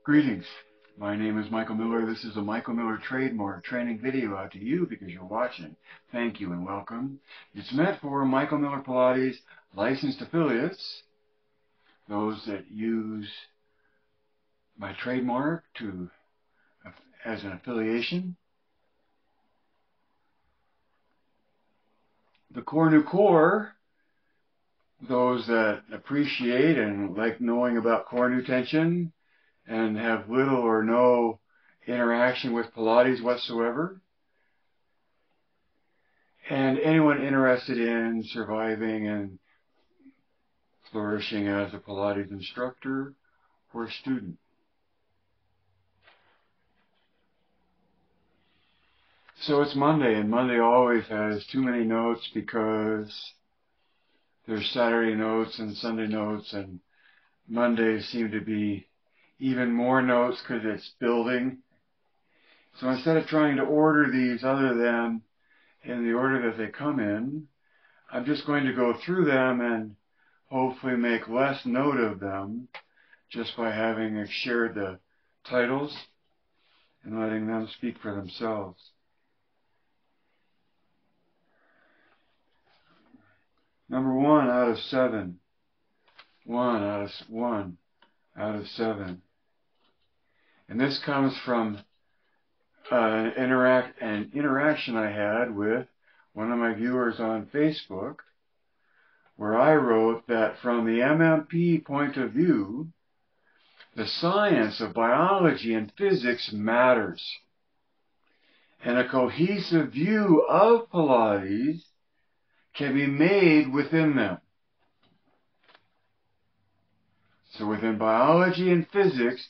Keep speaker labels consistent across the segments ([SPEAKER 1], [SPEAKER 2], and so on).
[SPEAKER 1] Greetings. My name is Michael Miller. This is a Michael Miller trademark training video out to you because you're watching. Thank you and welcome. It's meant for Michael Miller Pilates licensed affiliates, those that use my trademark as an affiliation. The Core New Core, those that appreciate and like knowing about core new tension and have little or no interaction with Pilates whatsoever. And anyone interested in surviving and flourishing as a Pilates instructor or student. So it's Monday, and Monday always has too many notes because there's Saturday notes and Sunday notes, and Mondays seem to be even more notes because it's building. So instead of trying to order these other than in the order that they come in, I'm just going to go through them and hopefully make less note of them just by having shared the titles and letting them speak for themselves. Number 1 out of 7. 1 out of 7. And this comes from an interaction I had with one of my viewers on Facebook, where I wrote that from the MMP point of view, the science of biology and physics matters, and a cohesive view of Pilates can be made within them. So within biology and physics,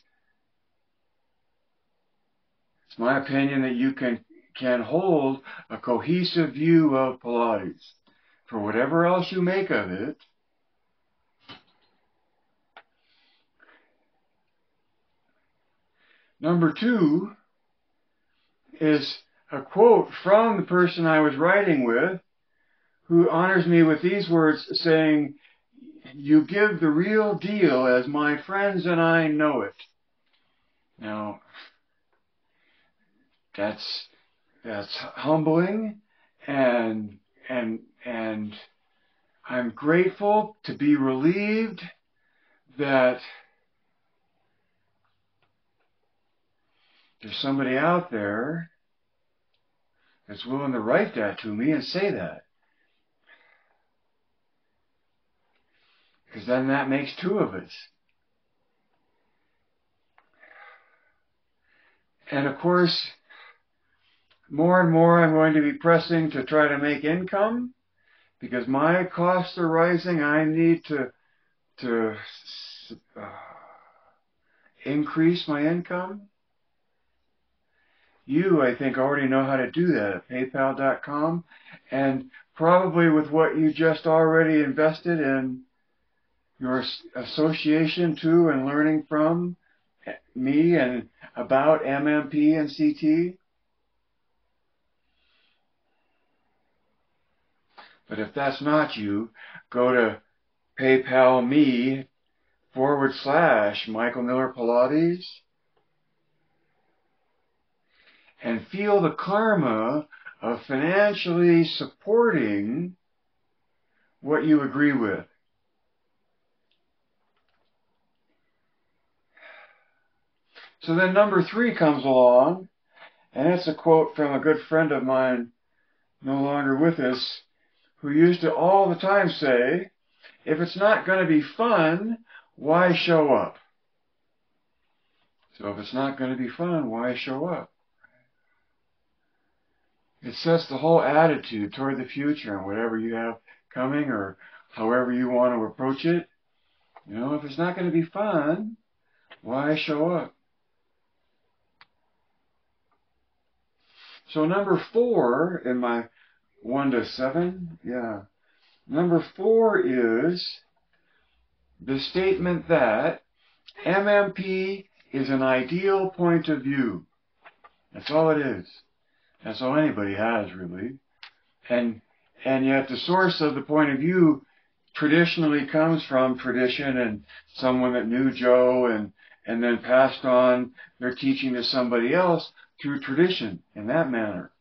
[SPEAKER 1] it's my opinion that you can hold a cohesive view of Pilates. For whatever else you make of it, number 2 is a quote from the person I was writing with, who honors me with these words, saying, "You give the real deal as my friends and I know it." Now, that's humbling, and I'm grateful to be relieved that there's somebody out there that's willing to write that to me and say that. Because then that makes 2 of us. And of course, more and more I'm going to be pressing to try to make income, because my costs are rising. I need to increase my income. You, I think, already know how to do that at PayPal.com, and probably with what you just already invested in your association to and learning from me and about MMP and CT. But if that's not you, go to PayPal me / Michael Miller Pilates and feel the karma of financially supporting what you agree with. So then number 3 comes along, and it's a quote from a good friend of mine, no longer with us, who used to all the time say, "If it's not going to be fun, why show up?" So if it's not going to be fun, why show up? It sets the whole attitude toward the future and whatever you have coming or however you want to approach it. You know, if it's not going to be fun, why show up? So number 4 in my 1 to 7, number 4 is the statement that MMP is an ideal point of view. That's all it is. That's all anybody has, really. And yet the source of the point of view traditionally comes from tradition and someone that knew Joe and then passed on their teaching to somebody else through tradition in that manner.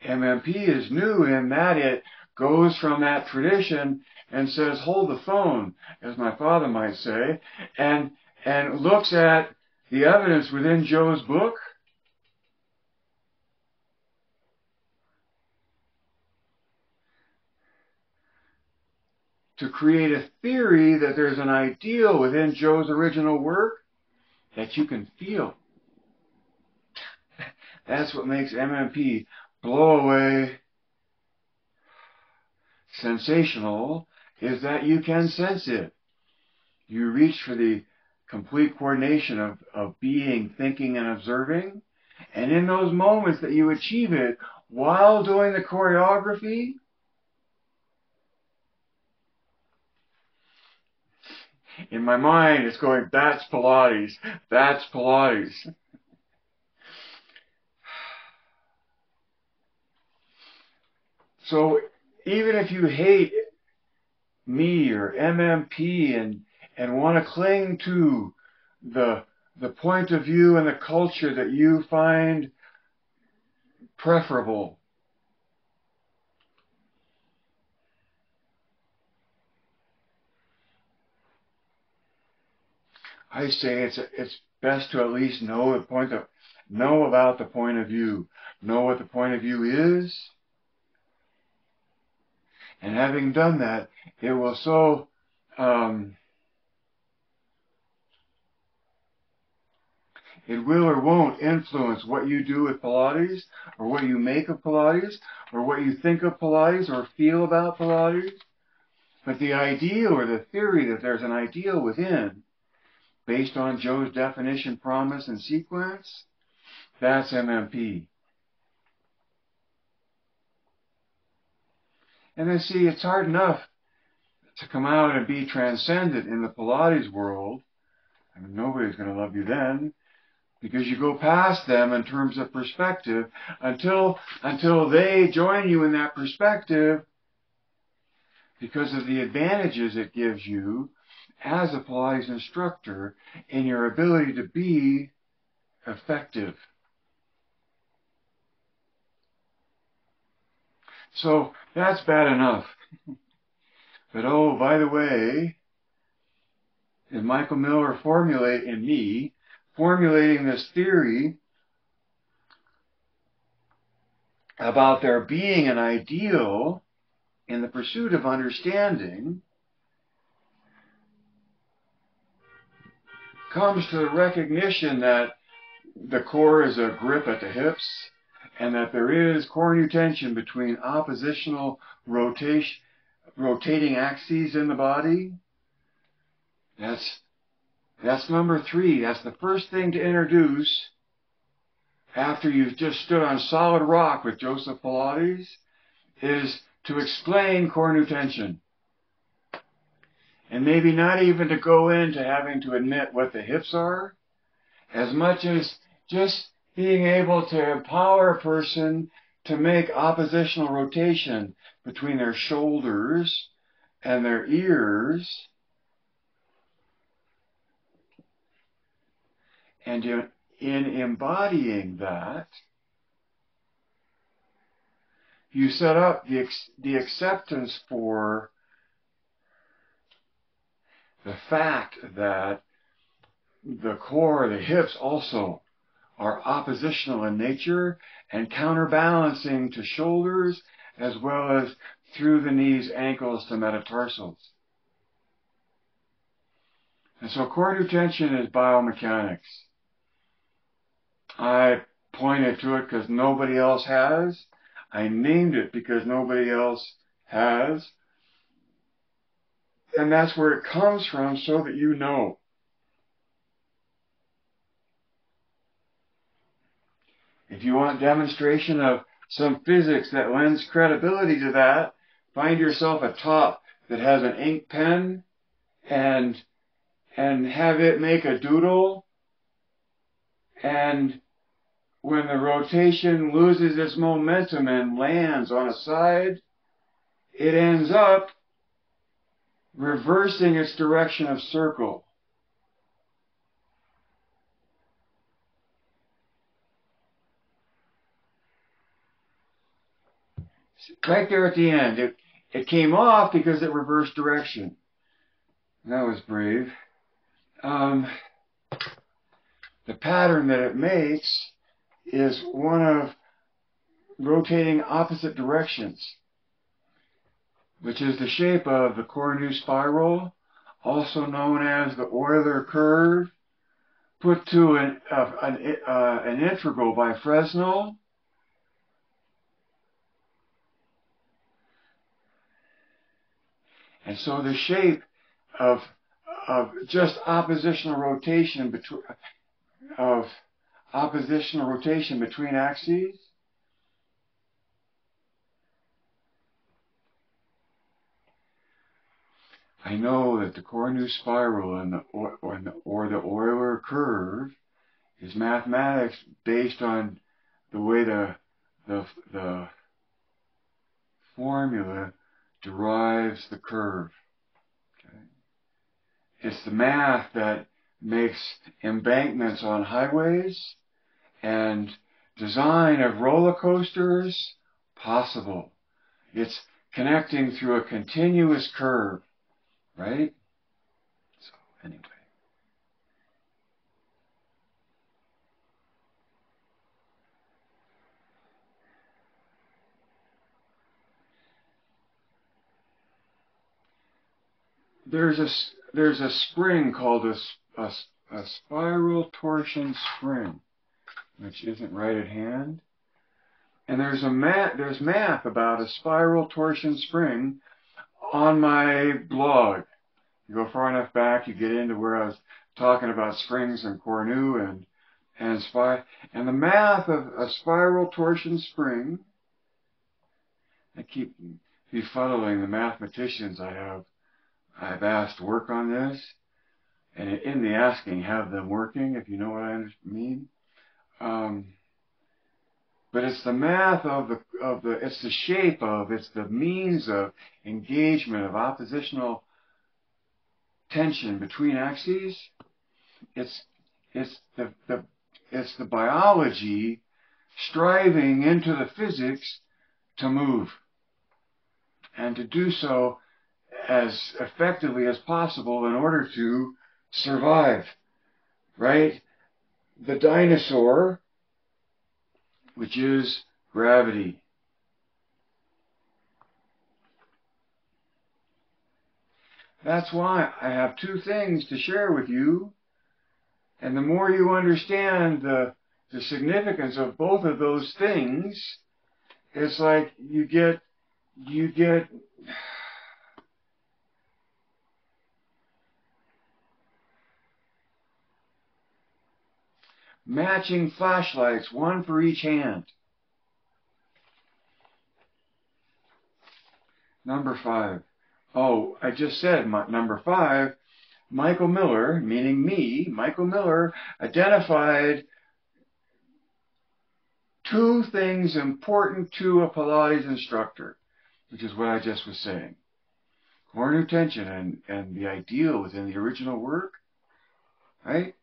[SPEAKER 1] MMP is new in that it goes from that tradition and says, hold the phone, as my father might say, and looks at the evidence within Joe's book, to create a theory that there's an ideal within Joe's original work that you can feel. That's what makes MMP blow away sensational, is that you can sense it. You reach for the complete coordination of being, thinking, and observing. And in those moments that you achieve it while doing the choreography, in my mind it's going, that's Pilates, that's Pilates. So even if you hate me or MMP and want to cling to the point of view and the culture that you find preferable, I say it's best to at least know about the point of view, know what the point of view is, and having done that, it will so it will or won't influence what you do with Pilates, or what you make of Pilates, or what you think of Pilates, or feel about Pilates. But the ideal, or the theory that there's an ideal within, based on Joe's definition, promise, and sequence, that's MMP. And then see, it's hard enough to come out and be transcendent in the Pilates world. I mean, nobody's going to love you then, because you go past them in terms of perspective until they join you in that perspective, because of the advantages it gives you as a Pilates instructor in your ability to be effective. So that's bad enough. But oh, by the way, in Michael Miller formulating this theory about there being an ideal in the pursuit of understanding, comes to the recognition that the core is a grip at the hips, and that there is core nutension between oppositional rotating axes in the body. That's number 3. That's the first thing to introduce after you've just stood on solid rock with Joseph Pilates, is to explain core nutension. And maybe not even to go into having to admit what the hips are, as much as just being able to empower a person to make oppositional rotation between their shoulders and their ears, and in embodying that, you set up the acceptance for the fact that the core, the hips also are oppositional in nature and counterbalancing to shoulders, as well as through the knees, ankles to metatarsals. And so core nutention is biomechanics. I pointed to it because nobody else has. I named it because nobody else has. And that's where it comes from, so that you know. If you want demonstration of some physics that lends credibility to that, find yourself a top that has an ink pen and have it make a doodle, and when the rotation loses its momentum and lands on a side, it ends up reversing its direction of circle. Right there at the end, it came off because it reversed direction. That was brave. The pattern that it makes is one of rotating opposite directions, which is the shape of the Cornu spiral, also known as the Euler curve, put to an integral by Fresnel. And so the shape of just oppositional rotation between axes I know that the Cornu spiral or the Euler curve is mathematics based on the way the formula derives the curve. Okay? It's the math that makes embankments on highways and design of roller coasters possible. It's connecting through a continuous curve, right? So anyway. There's a spring called a spiral torsion spring, which isn't right at hand. And there's math about a spiral torsion spring on my blog. You go far enough back, you get into where I was talking about springs and Cornu and the math of a spiral torsion spring. I keep befuddling the mathematicians I've asked to work on this, and in the asking, have them working, if you know what I mean. But it's the math it's the shape of, it's the means of engagement of oppositional tension between axes. It's the biology striving into the physics to move, and to do so as effectively as possible in order to survive, right? The dinosaur, which is gravity. That's why I have two things to share with you, and the more you understand the significance of both of those things, it's like you get matching flashlights, one for each hand. Number 5. Oh, I just said number 5. Michael Miller, meaning me, Michael Miller, identified 2 things important to a Pilates instructor, which is what I just was saying. Cornu tension and the ideal within the original work, right?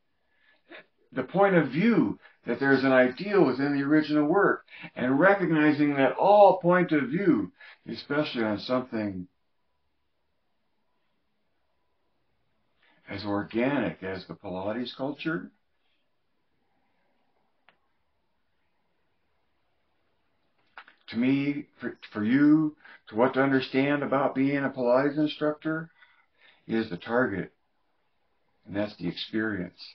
[SPEAKER 1] The point of view that there's an ideal within the original work, and recognizing that all point of view, especially on something as organic as the Pilates culture, to me, for you, to what to understand about being a Pilates instructor is the target, and that's the experience.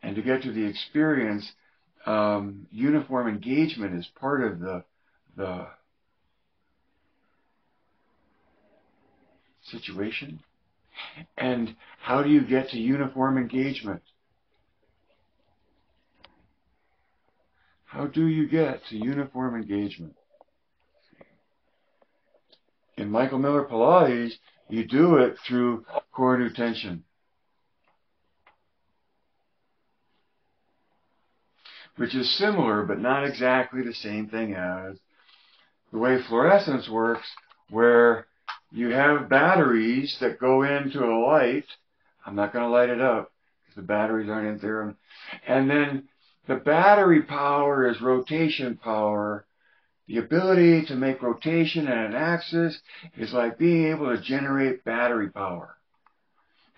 [SPEAKER 1] And to get to the experience, uniform engagement is part of the situation. And how do you get to uniform engagement? How do you get to uniform engagement? In Michael Miller Pilates, you do it through Cornu tension, which is similar but not exactly the same thing as the way fluorescence works where you have batteries that go into a light. I'm not going to light it up because the batteries aren't in there. And then the battery power is rotation power. The ability to make rotation at an axis is like being able to generate battery power.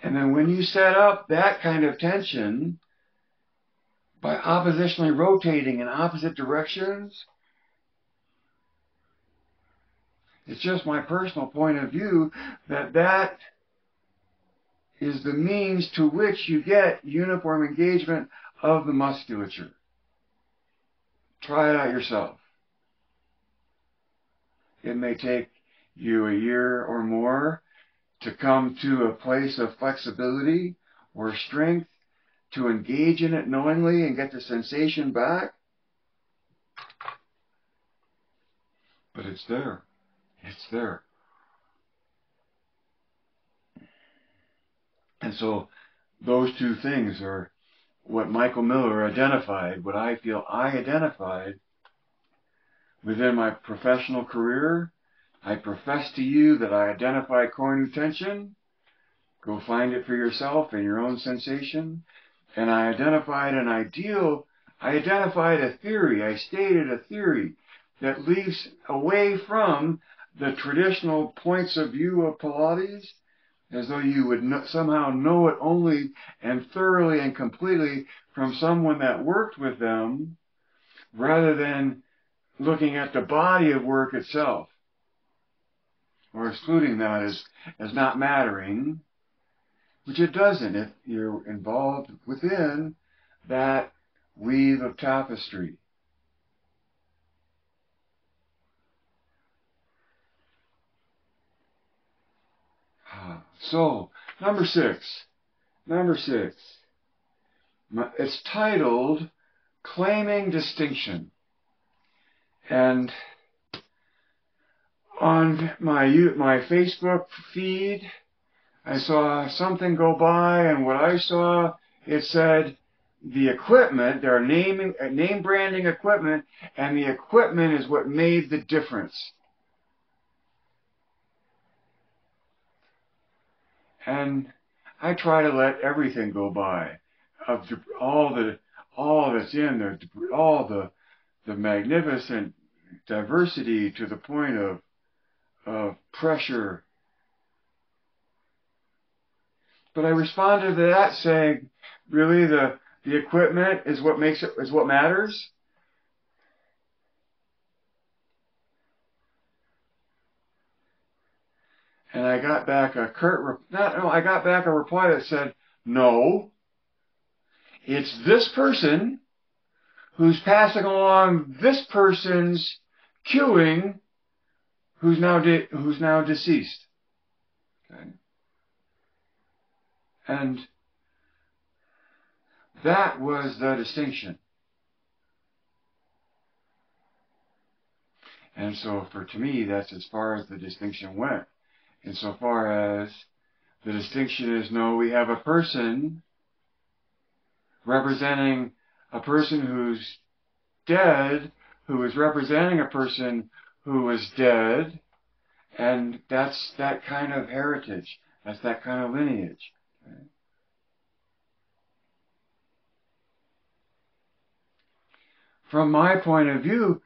[SPEAKER 1] And then when you set up that kind of tension by oppositionally rotating in opposite directions, it's just my personal point of view that that is the means to which you get uniform engagement of the musculature. Try it out yourself. It may take you a year or more to come to a place of flexibility or strength to engage in it knowingly and get the sensation back. But it's there. It's there. And so those two things are what Michael Miller identified, what I feel I identified within my professional career. I profess to you that I identified core new tension. Go find it for yourself in your own sensation. And I identified an ideal. I identified a theory. I stated a theory that leads away from the traditional points of view of Pilates, as though you would somehow know it only and thoroughly and completely from someone that worked with them, rather than looking at the body of work itself, or excluding that as not mattering, which it doesn't if you're involved within that weave of tapestry. So, number six. It's titled Claiming Distinction. And on my Facebook feed, I saw something go by, and what I saw, it said the equipment, there are name branding equipment, and the equipment is what made the difference. And I try to let everything go by, of all that's in there, all the magnificent diversity to the point of pressure. But I responded to that saying, really, the equipment is what matters? And I got back a reply that said, no, it's this person who's passing along this person's cueing, who's now deceased. Okay. And that was the distinction. And so to me, that's as far as the distinction went. Insofar as the distinction is, no, we have a person representing a person who's dead, who is representing a person who was dead, and that's that kind of heritage. That's that kind of lineage. Okay? From my point of view,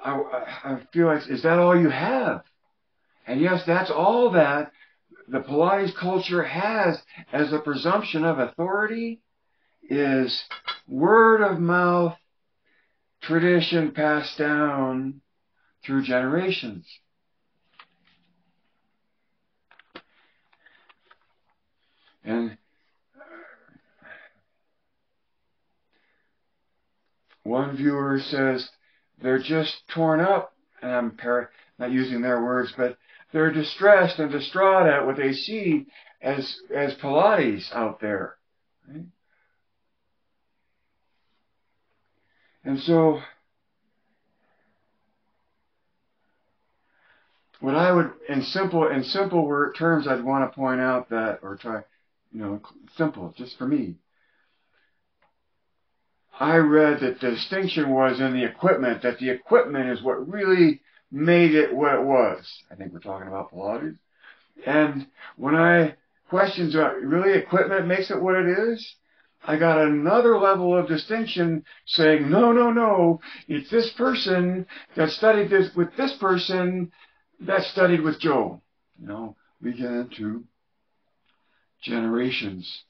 [SPEAKER 1] I feel like, is that all you have? And yes, that's all that the Pilates culture has as a presumption of authority, is word of mouth tradition passed down through generations. And one viewer says they're just torn up, and I'm not using their words, but they're distressed and distraught at what they see as Pilates out there. Right? And so, what I would, in simple terms, I'd want to point out that, or try, simple, just for me. I read that the distinction was in the equipment, that the equipment is what really made it what it was. I think we're talking about Pilates. And when questions about really equipment makes it what it is, I got another level of distinction saying, no, no, no, it's this person that studied this with this person that studied with Joe. You know, we get into generations.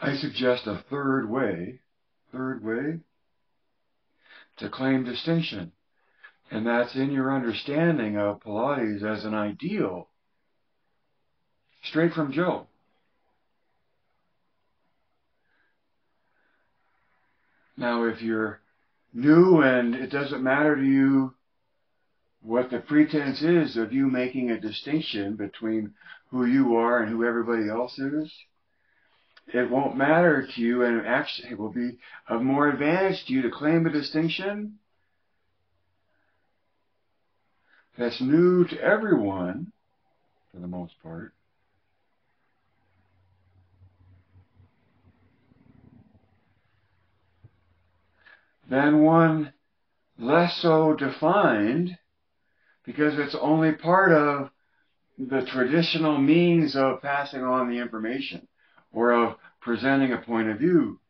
[SPEAKER 1] I suggest a third way to claim distinction. And that's in your understanding of Pilates as an ideal, straight from Joe. Now, if you're new and it doesn't matter to you what the pretense is of you making a distinction between who you are and who everybody else is, it won't matter to you, and actually it will be of more advantage to you to claim a distinction that's new to everyone, for the most part, than one less so defined, because it's only part of the traditional means of passing on the information or of presenting a point of view.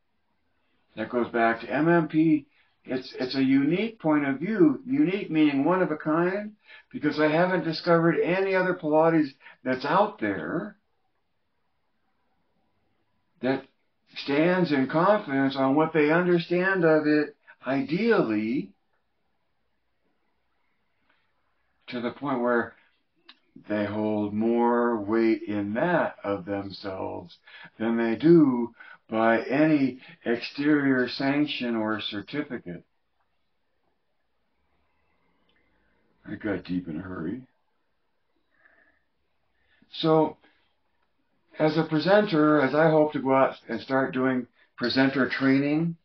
[SPEAKER 1] That goes back to MMP. It's a unique point of view, unique meaning one of a kind, because I haven't discovered any other Pilates that's out there that stands in confidence on what they understand of it, ideally, to the point where they hold more weight in that of themselves than they do by any exterior sanction or certificate. I got deep in a hurry. So, as a presenter, as I hope to go out and start doing presenter training,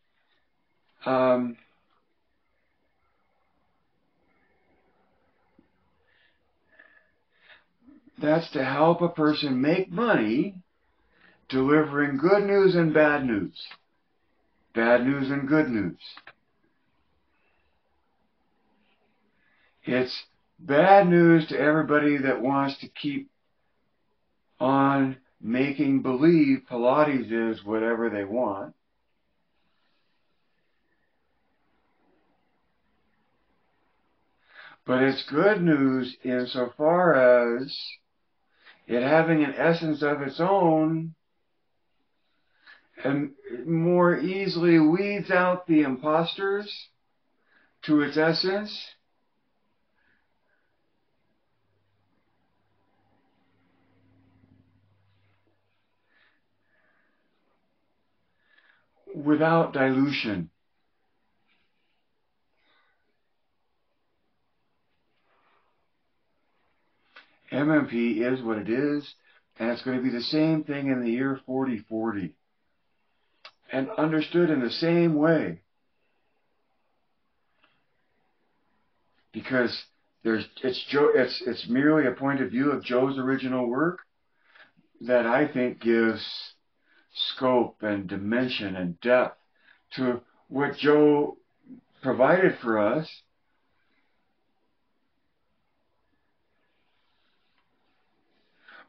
[SPEAKER 1] that's to help a person make money delivering good news and bad news. Bad news and good news. It's bad news to everybody that wants to keep on making believe Pilates is whatever they want. But it's good news insofar as it having an essence of its own and more easily weeds out the imposters to its essence. Without dilution. MMP is what it is, and it's going to be the same thing in the year 4040. And understood in the same way. Because it's merely a point of view of Joe's original work that I think gives scope and dimension and depth to what Joe provided for us.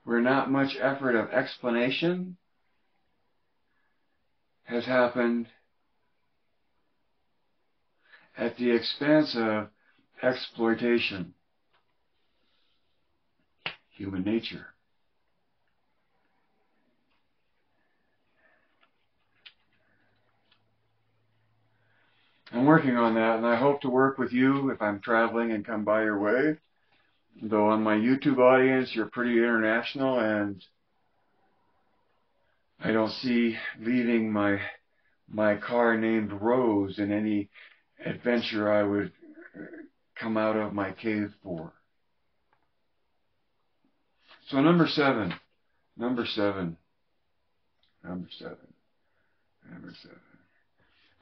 [SPEAKER 1] Where not much effort of explanation has happened at the expense of exploitation, human nature. I'm working on that, and I hope to work with you if I'm traveling and come by your way. Though on my YouTube audience, you're pretty international, and I don't see leaving my car named Rose in any adventure I would come out of my cave for. So number seven.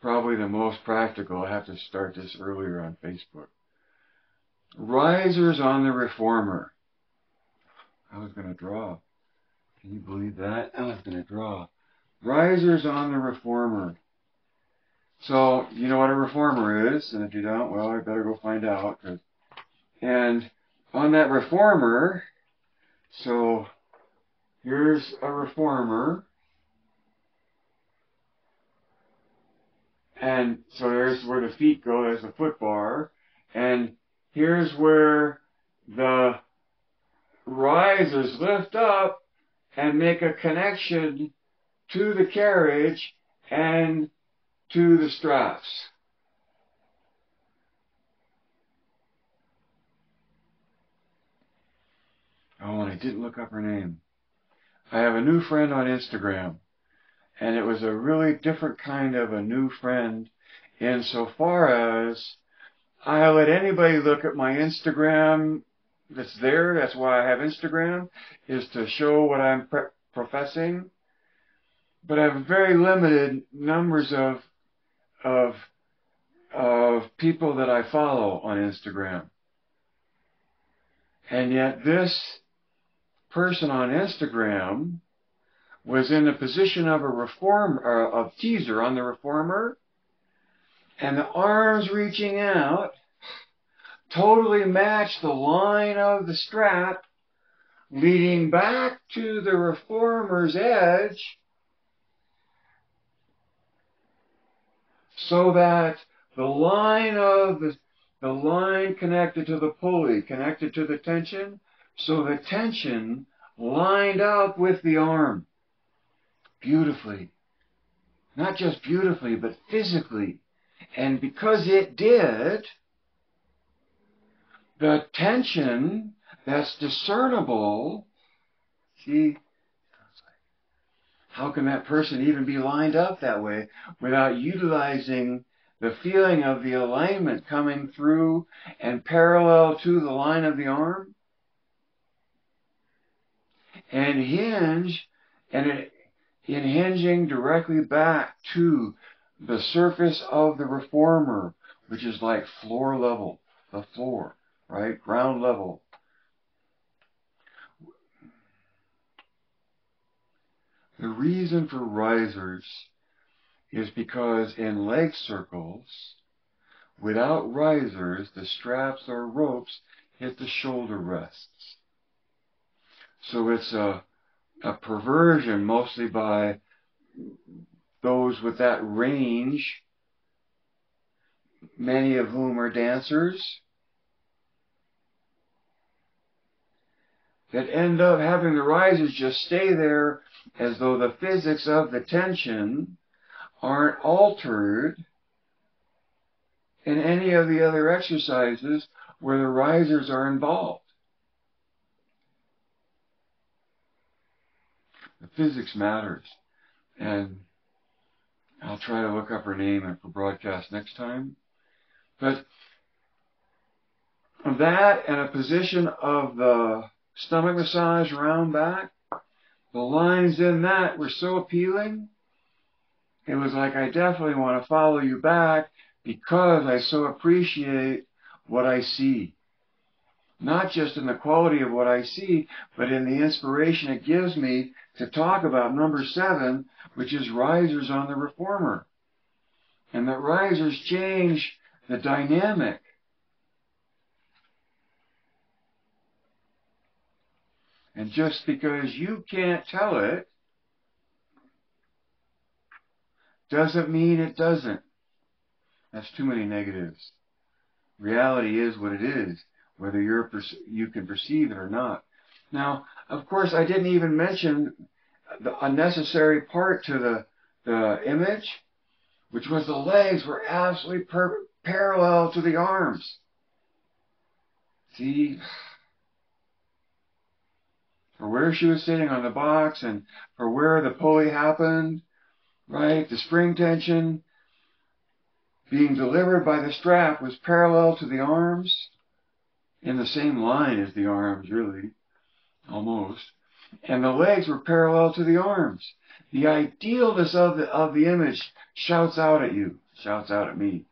[SPEAKER 1] Probably the most practical. I have to start this earlier on Facebook. Risers on the Reformer. I was going to draw. Can you believe that? I was going to draw. Risers on the reformer. So, you know what a reformer is, and if you don't, well, I better go find out. And on that reformer, so here's a reformer, and so there's where the feet go, there's the foot bar, and here's where the risers lift up and make a connection to the carriage and to the straps. Oh, and I didn't look up her name. I have a new friend on Instagram, and it was a really different kind of a new friend insofar as I let anybody look at my Instagram that's there. That's why I have Instagram, is to show what I'm professing. But I have very limited numbers of people that I follow on Instagram. And yet this person on Instagram was in the position of a teaser on the reformer, and the arms reaching out totally matched the line of the strap leading back to the reformer's edge, so that the line connected to the pulley, connected to the tension, so the tension lined up with the arm beautifully. Not just beautifully, but physically. And because it did, the tension that's discernible, see, how can that person even be lined up that way without utilizing the feeling of the alignment coming through and parallel to the line of the arm? And hinging directly back to the surface of the reformer, which is like floor level, the floor, right? Ground level. The reason for risers is because in leg circles, without risers, the straps or ropes hit the shoulder rests. So it's a perversion, mostly by those with that range, many of whom are dancers, that end up having the risers just stay there as though the physics of the tension aren't altered in any of the other exercises where the risers are involved. The physics matters, and I'll try to look up her name for broadcast next time. But that and a position of the stomach massage round back, the lines in that were so appealing. It was like, I definitely want to follow you back because I so appreciate what I see. Not just in the quality of what I see, but in the inspiration it gives me to talk about number 7, which is risers on the reformer. And that risers change the dynamic. And just because you can't tell it, doesn't mean it doesn't. That's too many negatives. Reality is what it is, whether you can perceive it or not. Now, of course, I didn't even mention the unnecessary part to the image, which was the legs were absolutely parallel to the arms. See, for where she was sitting on the box and for where the pulley happened, right, the spring tension being delivered by the strap was parallel to the arms, in the same line as the arms, really, almost. And the legs were parallel to the arms. The idealness of the image shouts out at you, shouts out at me.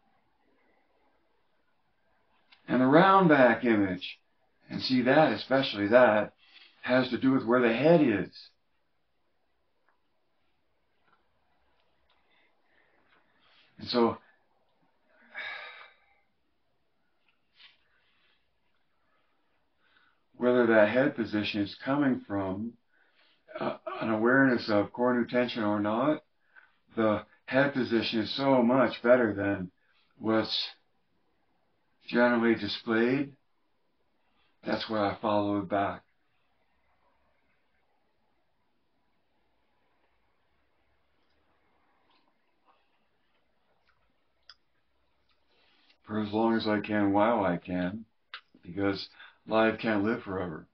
[SPEAKER 1] And the round back image, and see that, especially that, has to do with where the head is. And so, whether that head position is coming from an awareness of core new tension or not, the head position is so much better than what's generally displayed. That's where I follow it back. For as long as I can, while I can, because life can't live forever.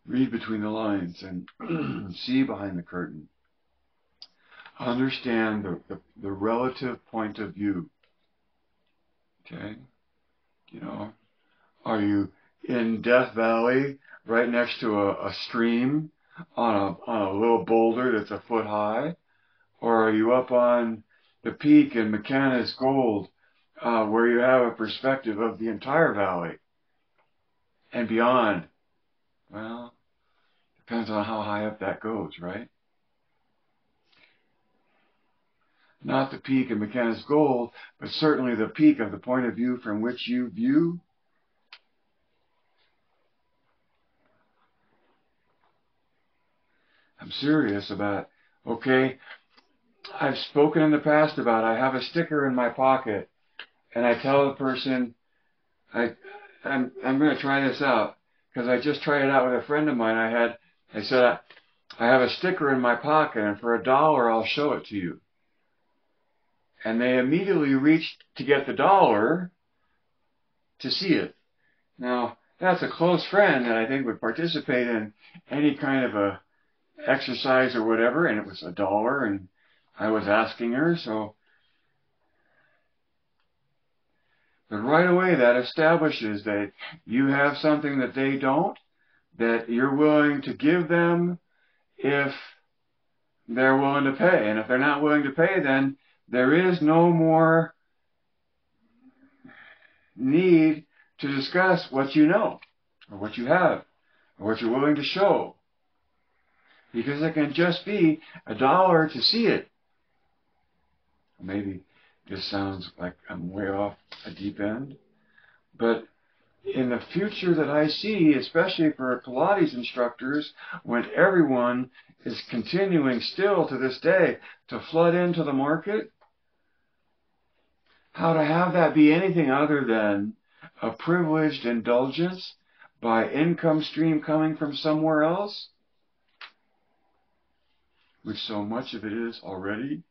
[SPEAKER 1] Read between the lines and see behind the curtain. Understand the relative point of view. Okay? You know, are you in Death Valley right next to a stream on a little boulder that's a foot high? Or are you up on the peak in McKenna's Gold where you have a perspective of the entire valley and beyond? Well, depends on how high up that goes, right? Not the peak of McKenna's Gold, but certainly the peak of the point of view from which you view. I'm serious about, okay, I've spoken in the past about I have a sticker in my pocket and I tell the person, I'm going to try this out because I just tried it out with a friend of mine. I said, I have a sticker in my pocket and for $1 I'll show it to you. And they immediately reached to get the $1 to see it. Now, that's a close friend that I think would participate in any kind of a exercise or whatever, and it was $1, and I was asking her, so. But right away that establishes that you have something that they don't, that you're willing to give them if they're willing to pay. And if they're not willing to pay, then there is no more need to discuss what you know, or what you have, or what you're willing to show. Because it can just be $1 to see it. Maybe this sounds like I'm way off a deep end, but in the future that I see, especially for Pilates instructors, when everyone is continuing still to this day to flood into the market, how to have that be anything other than a privileged indulgence by income stream coming from somewhere else, which so much of it is already.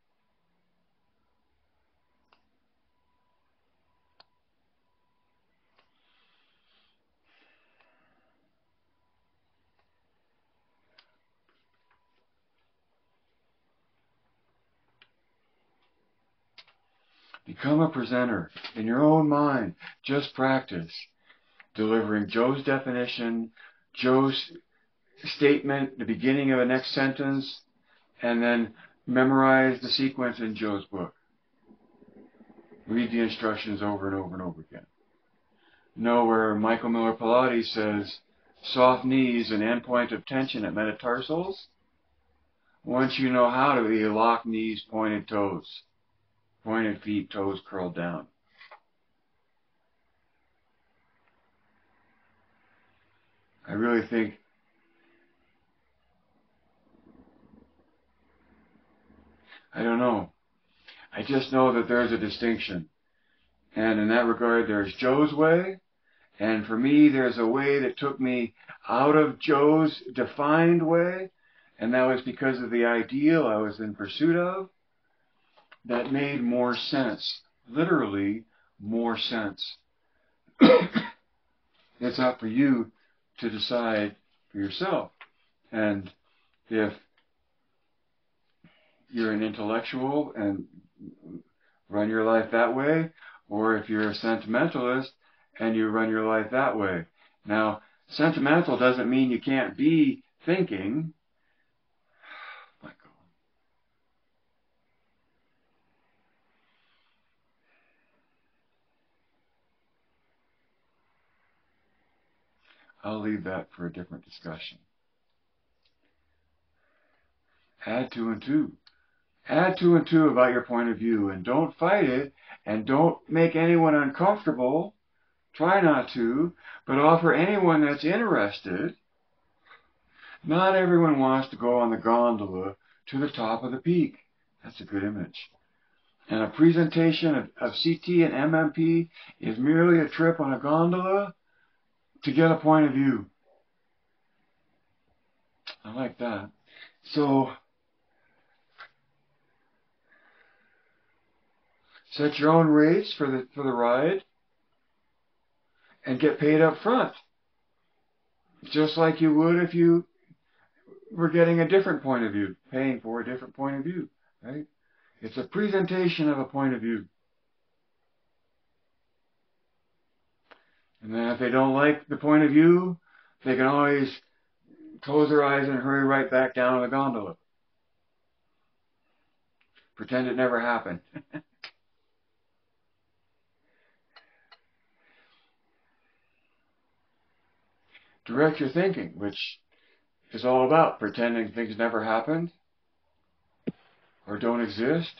[SPEAKER 1] Become a presenter in your own mind. Just practice delivering Joe's definition, Joe's statement, the beginning of the next sentence, and then memorize the sequence in Joe's book. Read the instructions over and over and over again. Know where Michael Miller Pilates says, soft knees and endpoint of tension at metatarsals. Once you know how to be locked knees, pointed toes. Pointed feet, toes curled down. I really think I don't know. I just know that there's a distinction. And in that regard, there's Joe's way. And for me, there's a way that took me out of Joe's defined way. And that was because of the ideal I was in pursuit of. That made more sense. Literally, more sense. It's up for you to decide for yourself. And if you're an intellectual and run your life that way, or if you're a sentimentalist and you run your life that way. Now, sentimental doesn't mean you can't be thinking. Michael. I'll leave that for a different discussion. Add two and two. Add two and two about your point of view, and don't fight it, and don't make anyone uncomfortable. Try not to, but offer anyone that's interested. Not everyone wants to go on the gondola to the top of the peak. That's a good image. And a presentation of CT and MMP is merely a trip on a gondola to get a point of view. I like that. So, set your own rates for the ride and get paid up front. Just like you would if you were getting a different point of view, paying for a different point of view, right? It's a presentation of a point of view. And then if they don't like the point of view, they can always close their eyes and hurry right back down to the gondola. Pretend it never happened. Direct your thinking, which is all about pretending things never happened or don't exist.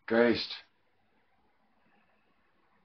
[SPEAKER 1] Geist.